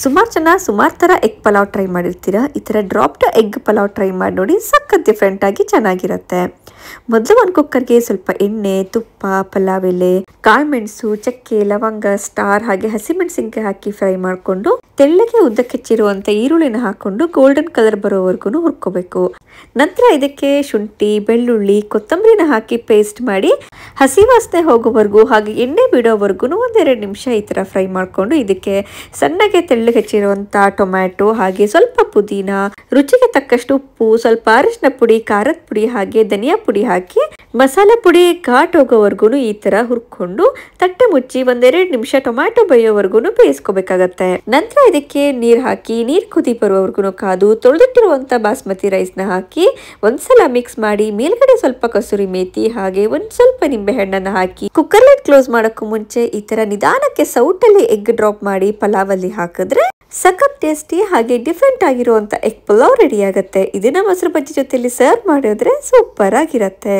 ಸುಮಾರು ಜನ ಸುಮಾರು ಥರ ಎಗ್ ಪಲಾವ್ ಟ್ರೈ ಮಾಡಿರ್ತೀರಾ. ಈ ಥರ ಡ್ರಾಪ್ಡ್ ಎಗ್ ಪಲಾವ್ ಟ್ರೈ ಮಾಡಿ ನೋಡಿ, ಸಖತ್ ಡಿಫ್ರೆಂಟ್ ಆಗಿ ಚೆನ್ನಾಗಿರುತ್ತೆ. ಮೊದಲು ಒಂದು ಕುಕ್ಕರ್ಗೆ ಸ್ವಲ್ಪ ಎಣ್ಣೆ, ತುಪ್ಪ, ಪಲಾವ್ ಎಲೆ, ಕಾಳುಮೆಣಸು, ಚಕ್ಕೆ, ಲವಂಗ, ಸ್ಟಾರ್ ಹಾಗೆ ಹಸಿಮೆಣಸಿನಕಾಯಿ ಹಾಕಿ ಫ್ರೈ ಮಾಡಿಕೊಂಡು ತೆಳ್ಳಗೆ ಉದ್ದಕ್ಕೆ ಹೆಚ್ಚಿರುವಂಥ ಈರುಳ್ಳಿನ ಹಾಕೊಂಡು ಗೋಲ್ಡನ್ ಕಲರ್ ಬರೋವರೆಗೂ ಹುರ್ಕೋಬೇಕು. ನಂತರ ಇದಕ್ಕೆ ಶುಂಠಿ, ಬೆಳ್ಳುಳ್ಳಿ, ಕೊತ್ತಂಬರಿನ ಹಾಕಿ ಪೇಸ್ಟ್ ಮಾಡಿ ಹಸಿ ವಾಸನೆ ಹೋಗೋವರೆಗೂ ಹಾಗೆ ಎಣ್ಣೆ ಬಿಡೋವರೆಗೂ 1-2 ನಿಮಿಷ ಈ ಥರ ಫ್ರೈ ಮಾಡಿಕೊಂಡು ಇದಕ್ಕೆ ಸಣ್ಣಗೆ ತೆಳ್ಳಗೆ ಹೆಚ್ಚಿರುವಂಥ ಟೊಮ್ಯಾಟೊ ಹಾಗೆ ಸ್ವಲ್ಪ ಪುದೀನ, ರುಚಿಗೆ ತಕ್ಕಷ್ಟು ಉಪ್ಪು, ಸ್ವಲ್ಪ ಅರಿಶಿನ ಪುಡಿ, ಖಾರದ ಪುಡಿ ಹಾಗೆ ಧನಿಯಾ ಪುಡಿ ಹಾಕಿ ಮಸಾಲೆ ಪುಡಿ ಘಾಟ್ ಹೋಗೋವರೆಗೂ ಈ ತರ ಹುರ್ಕೊಂಡು ತಟ್ಟೆ ಮುಚ್ಚಿ 1-2 ನಿಮಿಷ ಟೊಮ್ಯಾಟೊ ಬೇಯೋವರೆಗೂ ಬೇಯಿಸ್ಕೋಬೇಕಾಗತ್ತೆ. ನಂತರ ಇದಕ್ಕೆ ನೀರು ಹಾಕಿ ನೀರು ಕುದಿ ಬರುವವರೆಗೂ ಕಾದು ತೊಳೆದಿಟ್ಟಿರುವಂತ ಬಾಸ್ಮತಿ ರೈಸ್ನ ಹಾಕಿ ಒಂದ್ಸಲ ಮಿಕ್ಸ್ ಮಾಡಿ ಮೇಲ್ಗಡೆ ಸ್ವಲ್ಪ ಕಸೂರಿ ಮೇಥಿ ಹಾಗೆ ಒಂದ್ ಸ್ವಲ್ಪ ನಿಂಬೆ ಹಣ್ಣನ್ನ ಹಾಕಿ ಕುಕ್ಕರ್ ಲಿಡ್ ಕ್ಲೋಸ್ ಮಾಡೋಕ್ಕೂ ಮುಂಚೆ ಈ ತರ ನಿಧಾನಕ್ಕೆ ಸೌಟಲ್ಲಿ ಎಗ್ ಡ್ರಾಪ್ ಮಾಡಿ ಪಲಾವಲ್ಲಿ ಹಾಕಿದ್ರೆ ಸಖತ್ ಟೇಸ್ಟಿ ಹಾಗೆ ಡಿಫ್ರೆಂಟ್ ಆಗಿರುವಂತ ಎಗ್ ಪಲಾವ್ ರೆಡಿ ಆಗುತ್ತೆ. ಇದನ್ನ ಮೊಸರು ಬಜ್ಜಿ ಜೊತೆಲಿ ಸರ್ವ್ ಮಾಡಿದ್ರೆ ಸೂಪರ್ ಆಗಿರುತ್ತೆ.